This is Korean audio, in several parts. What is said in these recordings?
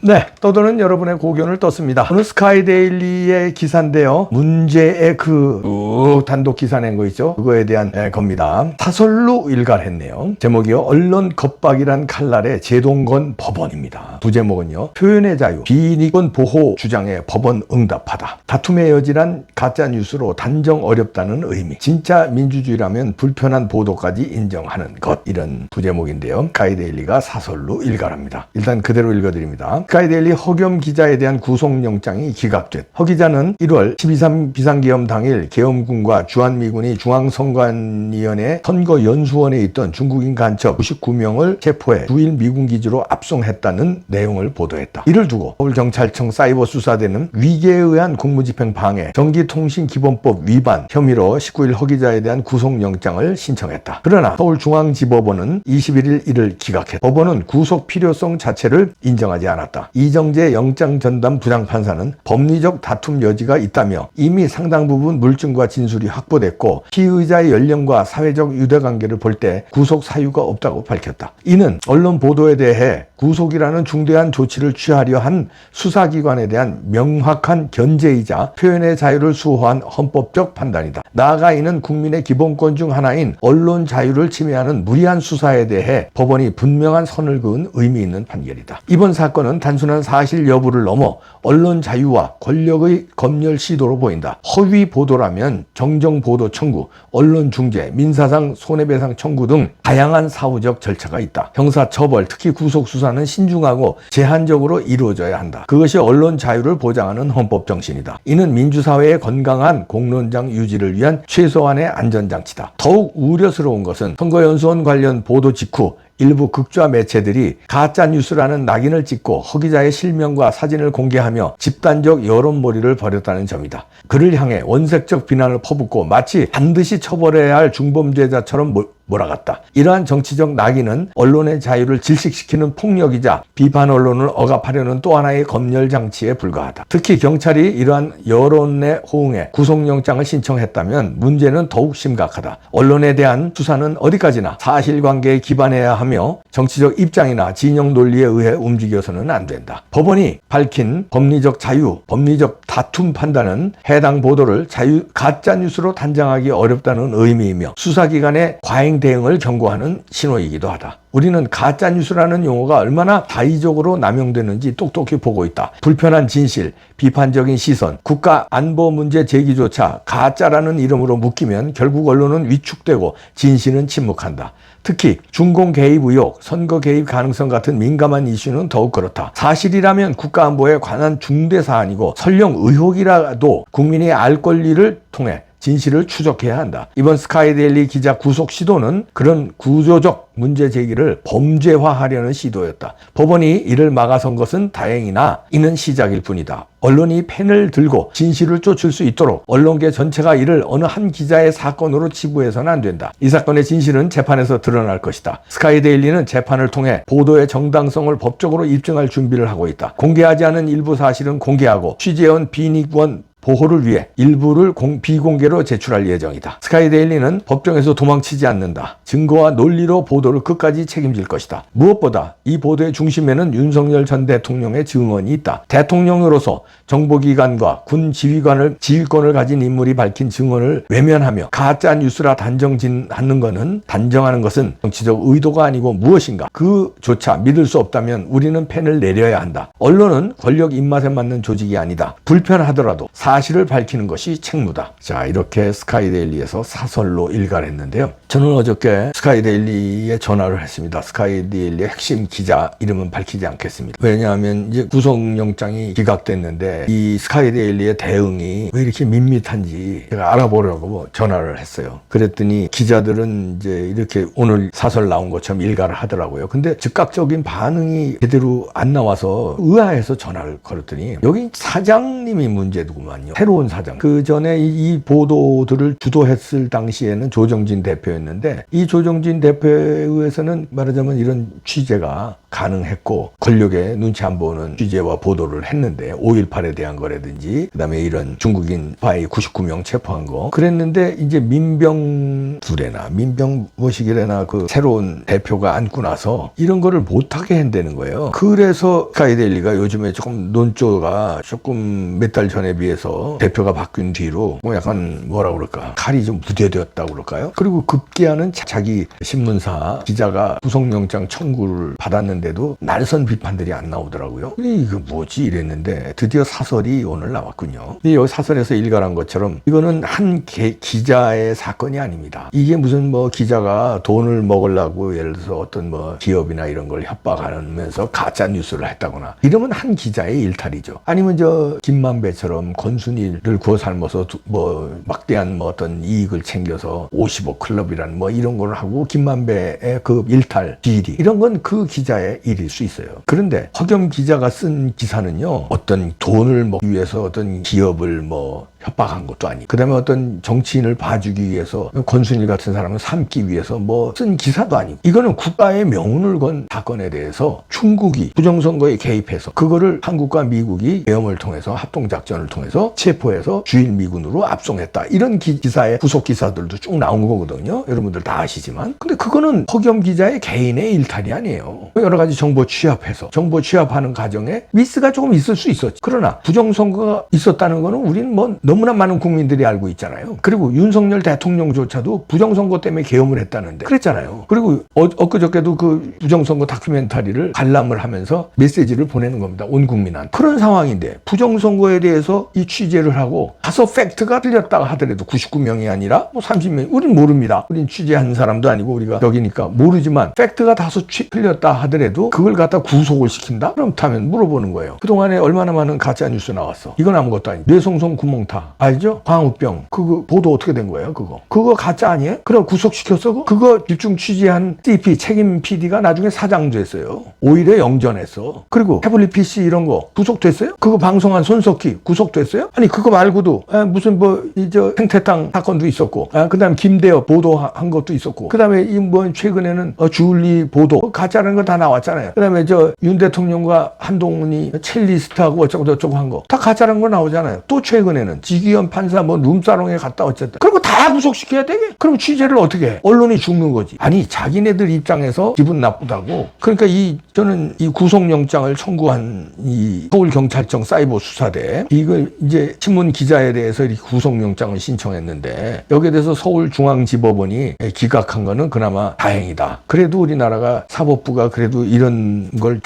네, 떠도는 여러분의 고견을 떴습니다. 오늘 스카이데일리의 기사인데요. 문제의 그 단독 기사 낸 거 있죠? 그거에 대한 겁니다. 사설로 일갈했네요. 제목이요. 언론 겁박이란 칼날의 제동건 법원입니다. 부제목은요. 표현의 자유, 비인권 보호 주장에 법원 응답하다. 다툼의 여지란 가짜뉴스로 단정 어렵다는 의미. 진짜 민주주의라면 불편한 보도까지 인정하는 것. 이런 부제목인데요. 스카이데일리가 사설로 일갈합니다. 일단 그대로 읽어드립니다. 스카이데일리 허겸 기자에 대한 구속영장이 기각됐. 허 기자는 1월 12.3 비상계엄 당일 계엄군과 주한미군이 중앙선관위원회 선거연수원에 있던 중국인 간첩 99명을 체포해 주일 미군 기지로 압송했다는 내용을 보도했다. 이를 두고 서울경찰청 사이버수사대는 위계에 의한 국무집행 방해, 전기통신기본법 위반 혐의로 19일 허 기자에 대한 구속영장을 신청했다. 그러나 서울중앙지법원은 21일 이를 기각했다. 법원은 구속 필요성 자체를 인정하지 않았다. 이정재 영장전담 부장판사는 법리적 다툼 여지가 있다며 이미 상당 부분 물증과 진술이 확보됐고 피의자의 연령과 사회적 유대관계를 볼 때 구속 사유가 없다고 밝혔다. 이는 언론 보도에 대해 구속이라는 중대한 조치를 취하려 한 수사기관에 대한 명확한 견제이자 표현의 자유를 수호한 헌법적 판단이다. 나아가 이는 국민의 기본권 중 하나인 언론 자유를 침해하는 무리한 수사에 대해 법원이 분명한 선을 그은 의미 있는 판결이다. 이번 사건은 단순한 사실 여부를 넘어 언론 자유와 권력의 검열 시도로 보인다. 허위 보도라면 정정보도 청구, 언론 중재, 민사상 손해배상 청구 등 다양한 사후적 절차가 있다. 형사처벌, 특히 구속수사는 신중하고 제한적으로 이루어져야 한다. 그것이 언론 자유를 보장하는 헌법 정신이다. 이는 민주사회의 건강한 공론장 유지를 위한 최소한의 안전장치다. 더욱 우려스러운 것은 선거연수원 관련 보도 직후 일부 극좌 매체들이 가짜뉴스라는 낙인을 찍고 허 기자의 실명과 사진을 공개하며 집단적 여론몰이를 벌였다는 점이다. 그를 향해 원색적 비난을 퍼붓고 마치 반드시 처벌해야 할 중범죄자처럼 몰아갔다. 이러한 정치적 낙인은 언론의 자유를 질식시키는 폭력이자 비판 언론을 억압하려는 또 하나의 검열 장치에 불과하다. 특히 경찰이 이러한 여론에 호응해 구속영장을 신청했다면 문제는 더욱 심각하다. 언론에 대한 수사는 어디까지나 사실관계에 기반해야 하며 정치적 입장이나 진영 논리에 의해 움직여서는 안 된다. 법원이 밝힌 법리적 자유, 법리적 다툼 판단은 해당 보도를 가짜뉴스로 단정하기 어렵다는 의미이며 수사기관의 과잉 대응을 경고하는 신호이기도 하다. 우리는 가짜뉴스라는 용어가 얼마나 다의적으로 남용되는지 똑똑히 보고 있다. 불편한 진실, 비판적인 시선, 국가 안보 문제 제기조차 가짜라는 이름으로 묶이면 결국 언론은 위축되고 진실은 침묵한다. 특히 중공 개입 의혹, 선거 개입 가능성 같은 민감한 이슈는 더욱 그렇다. 사실이라면 국가안보에 관한 중대 사안이고 설령 의혹이라도 국민이 알 권리를 통해 진실을 추적해야 한다. 이번 스카이데일리 기자 구속 시도는 그런 구조적 문제 제기를 범죄화하려는 시도였다. 법원이 이를 막아선 것은 다행이나 이는 시작일 뿐이다. 언론이 펜을 들고 진실을 쫓을 수 있도록 언론계 전체가 이를 어느 한 기자의 사건으로 치부해서는 안 된다. 이 사건의 진실은 재판에서 드러날 것이다. 스카이데일리는 재판을 통해 보도의 정당성을 법적으로 입증할 준비를 하고 있다. 공개하지 않은 일부 사실은 공개하고 취재원 비인권 보호를 위해 일부를 비공개로 제출할 예정이다. 스카이데일리는 법정에서 도망치지 않는다. 증거와 논리로 보도를 끝까지 책임질 것이다. 무엇보다 이 보도의 중심에는 윤석열 전 대통령의 증언이 있다. 대통령으로서 정보기관과 군 지휘권을 가진 인물이 밝힌 증언을 외면하며 가짜뉴스라 단정하는 것은 정치적 의도가 아니고 무엇인가? 그조차 믿을 수 없다면 우리는 펜을 내려야 한다. 언론은 권력 입맛에 맞는 조직이 아니다. 불편하더라도 사실을 밝히는 것이 책무다. 자, 이렇게 스카이데일리에서 사설로 일갈했는데요. 저는 어저께 스카이데일리에 전화를 했습니다. 스카이데일리의 핵심 기자 이름은 밝히지 않겠습니다. 왜냐하면 이제 구속영장이 기각됐는데 이 스카이데일리의 대응이 왜 이렇게 밋밋한지 제가 알아보려고 전화를 했어요. 그랬더니 기자들은 이제 이렇게 오늘 사설 나온 것처럼 일갈을 하더라고요. 근데 즉각적인 반응이 제대로 안 나와서 의아해서 전화를 걸었더니 여기 사장님이 문제더구만요. 사장은요. 새로운 사장. 그 전에 이 보도들을 주도했을 당시에는 조정진 대표였는데 이 조정진 대표에 의해서는 말하자면 이런 취재가 가능했고 권력의 눈치 안 보는 취재와 보도를 했는데 5.18에 대한 거라든지 그다음에 이런 중국인 스파이 99명 체포한 거 그랬는데 이제 민병 두레나 민병 뭐시기래나 그 새로운 대표가 앉고 나서 이런 거를 못하게 한다는 거예요. 그래서 스카이데일리가 요즘에 조금 논조가 조금 몇 달 전에 비해서 대표가 바뀐 뒤로 뭐 약간 뭐라 그럴까 칼이 좀 무뎌되었다고 그럴까요? 그리고 급기야는 자기 신문사 기자가 구속영장 청구를 받았는데도 날선 비판들이 안 나오더라고요. 이거 뭐지 이랬는데 드디어 사설이 오늘 나왔군요. 이 사설에서 일갈한 것처럼 이거는 한 기자의 사건이 아닙니다. 이게 무슨 뭐 기자가 돈을 먹으려고 예를 들어서 어떤 뭐 기업이나 이런 걸 협박하면서 가짜 뉴스를 했다거나 이러면 한 기자의 일탈이죠. 아니면 저 김만배처럼 권순일을 구워 삶아서 뭐 막대한 뭐 어떤 이익을 챙겨서 55 클럽이란 뭐 이런 걸 하고 김만배의 그 일탈 비리 이런 건 그 기자의 일일 수 있어요. 그런데 허겸 기자가 쓴 기사는요 어떤 돈을 먹기 위해서 어떤 기업을 뭐 협박한 것도 아니고 그다음에 어떤 정치인을 봐주기 위해서 권순일 같은 사람을 삼기 위해서 뭐 쓴 기사도 아니고 이거는 국가의 명운을 건 사건에 대해서 중국이 부정선거에 개입해서 그거를 한국과 미국이 계엄을 통해서 합동작전을 통해서 체포해서 주일미군으로 압송했다 이런 기사의 후속 기사들도 쭉 나온 거거든요. 여러분들 다 아시지만 근데 그거는 허겸 기자의 개인의 일탈이 아니에요. 여러 가지 정보 취합해서 정보 취합하는 과정에 미스가 조금 있을 수 있었지. 그러나 부정선거가 있었다는 거는 우리는 뭐 너무나 많은 국민들이 알고 있잖아요. 그리고 윤석열 대통령조차도 부정선거 때문에 계엄을 했다는데 그랬잖아요. 그리고 엊그저께도 그 부정선거 다큐멘터리를 관람을 하면서 메시지를 보내는 겁니다. 온 국민한테. 그런 상황인데 부정선거에 대해서 이 취재를 하고 다소 팩트가 틀렸다고 하더라도 99명이 아니라 뭐 30명 우린 모릅니다. 우린 취재한 사람도 아니고 우리가 여기니까 모르지만 팩트가 다소 틀렸다 하더라도 그걸 갖다 구속을 시킨다? 그렇다면 물어보는 거예요. 그동안에 얼마나 많은 가짜뉴스 나왔어. 이건 아무것도 아니고 뇌송송 구멍타 알죠? 광우병 그거 보도 어떻게 된 거예요? 그거 가짜 아니에요? 그럼 구속시켰어? 그거 집중 취재한 CP 책임 PD가 나중에 사장 됐어요. 오히려 영전했어. 그리고 태블릿 PC 이런 거 구속됐어요? 그거 방송한 손석희 구속됐어요? 아니 그거 말고도 무슨 뭐 이저 생태탕 사건도 있었고 그다음에 김대엽 보도한 것도 있었고 그다음에 이 뭐 최근에는 주울리 보도 가짜라는 거 다 나왔잖아요. 그다음에 저 윤 대통령과 한동훈이 첼리스트하고 어쩌고 저쩌고 한 거 다 가짜라는 거 나오잖아요. 또 최근에는 지기현 판사 뭐 룸사롱에 갔다 어쨌든 그런 거 다 구속시켜야 되게? 그럼 취재를 어떻게 해? 언론이 죽는 거지. 아니 자기네들 입장에서 기분 나쁘다고. 그러니까 저는 이 구속영장을 청구한 이 서울경찰청 사이버 수사대 이걸 이제 신문 기자에 대해서 이렇게 구속영장을 신청했는데 여기에 대해서 서울중앙지법원이 기각한 거는 그나마 다행이다. 그래도 우리나라가 사법부가 그래도 이런 걸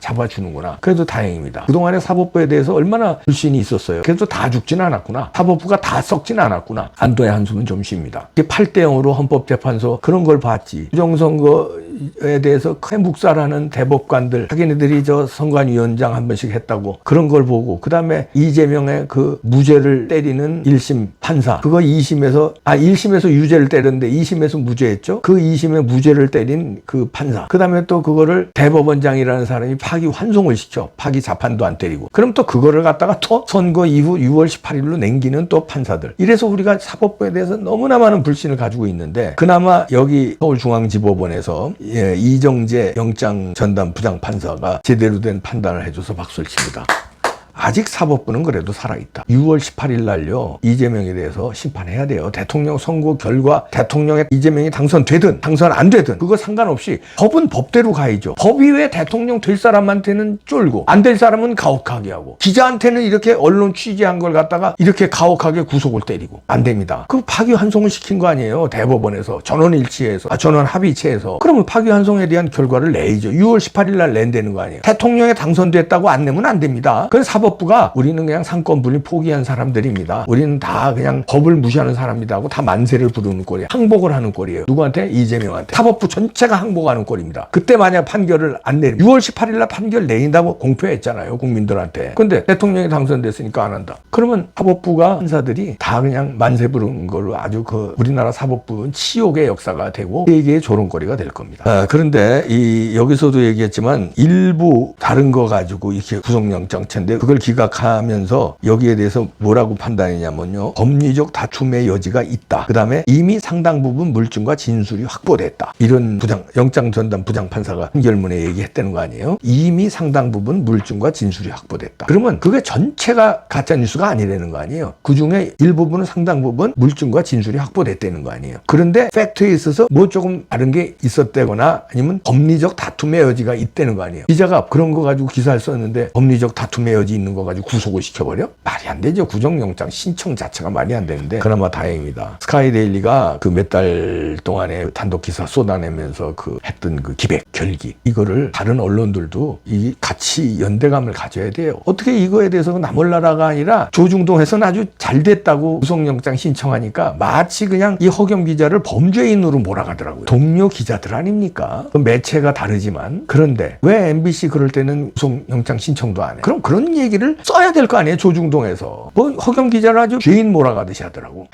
잡아주는구나. 그래도 다행입니다. 그동안에 사법부에 대해서 얼마나 불신이 있었어요. 그래도 다 죽진 않았구나. 사법부가 다 썩진 않았구나. 안도의 한숨은 좀 쉽니다. 8대0으로 헌법재판소 그런 걸 봤지. 부정선거에 대해서 큰 묵살하는 대법관들 자기네들이 저 선관위원장 한 번씩 했다고 그런 걸 보고 그 다음에 이재명의 그 무죄를 때리는 1심 판사 그거 1심에서 유죄를 때렸는데 2심에서 무죄했죠. 그 2심에 무죄를 때린 그 판사 그 다음에 또 그거를 대법원장이라는 사람이 파기환송을 시켜. 파기 자판도 안 때리고 그럼 또 그거를 갖다가 또 선거 이후 6월 18일로 냉기는 또 판사들. 이래서 우리가 사법부에 대해서 너무나 많은 불신을 가지고 있는데 그나마 여기 서울중앙지법원에서 이정재 영장 전담 부장판사가 제대로 된 판단을 해줘서 박수를 칩니다. 아직 사법부는 그래도 살아있다. 6월 18일 날요 이재명에 대해서 심판해야 돼요. 대통령 선거 결과 대통령에 이재명이 당선되든 당선 안 되든 그거 상관없이 법은 법대로 가야죠. 법이 왜 대통령 될 사람한테는 쫄고 안 될 사람은 가혹하게 하고 기자한테는 이렇게 언론 취재한 걸 갖다가 이렇게 가혹하게 구속을 때리고 안 됩니다. 그 파기환송을 시킨 거 아니에요. 대법원에서 전원일치해서 전원 합의체에서 그러면 파기환송에 대한 결과를 내야죠. 6월 18일 날 낸다는 거 아니에요. 대통령에 당선됐다고 안 내면 안 됩니다. 그건 사법부가 우리는 그냥 상권분리 포기한 사람들입니다. 우리는 다 그냥 법을 무시하는 사람이다 하고 다 만세를 부르는 꼴이에요. 항복을 하는 꼴이에요. 누구한테? 이재명한테. 사법부 전체가 항복하는 꼴입니다. 그때 만약 판결을 안 내리면 6월 18일 날 판결 내린다고 공표했잖아요. 국민들한테. 근데 대통령이 당선됐으니까 안 한다. 그러면 사법부가 판사들이 다 그냥 만세 부르는 걸로 아주 그 우리나라 사법부는 치욕의 역사가 되고 세계의 조롱거리가 될 겁니다. 그런데 여기서도 얘기했지만 일부 다른 거 가지고 이렇게 구속영장 체인데 그걸 기각하면서 여기에 대해서 뭐라고 판단했냐면요. 법리적 다툼의 여지가 있다. 그 다음에 이미 상당 부분 물증과 진술이 확보됐다. 이런 영장 전담 부장판사가 판결문에 얘기했다는 거 아니에요? 이미 상당 부분 물증과 진술이 확보됐다. 그러면 그게 전체가 가짜뉴스가 아니라는 거 아니에요? 그 중에 일부분은 상당 부분 물증과 진술이 확보됐다는 거 아니에요? 그런데 팩트에 있어서 뭐 조금 다른 게 있었다거나 아니면 법리적 다툼의 여지가 있다는 거 아니에요? 기자가 그런 거 가지고 기사를 썼는데 법리적 다툼의 여지 있는 거 가지고 구속을 시켜버려? 말이 안 되죠. 구속영장 신청 자체가 말이 안 되는데 그나마 다행입니다. 스카이데일리가 그 몇 달 동안에 단독 기사 쏟아내면서 그 했던 그 기백, 결기 이거를 다른 언론들도 이 같이 연대감을 가져야 돼요. 어떻게 이거에 대해서 나몰라라가 아니라 조중동에서는 아주 잘 됐다고 구속영장 신청하니까 마치 그냥 이 허겸 기자를 범죄인으로 몰아가더라고요. 동료 기자들 아닙니까? 매체가 다르지만 그런데 왜 MBC 그럴 때는 구속영장 신청도 안 해? 그럼 그런 얘기를 써야 될 거 아니에요? 조중동에서 뭐 허겸 기자를 아주 죄인 몰아가듯이 하더라고.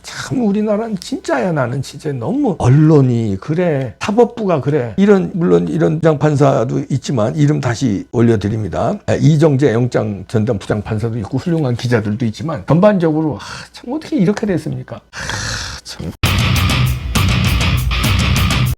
참 우리나라는 진짜야. 나는 진짜 너무 언론이 그래, 사법부가 그래. 물론 이런 부장판사도 있지만 이름 다시 올려드립니다. 이정재 영장 전담 부장판사도 있고 훌륭한 기자들도 있지만 전반적으로 참 어떻게 이렇게 됐습니까? 참.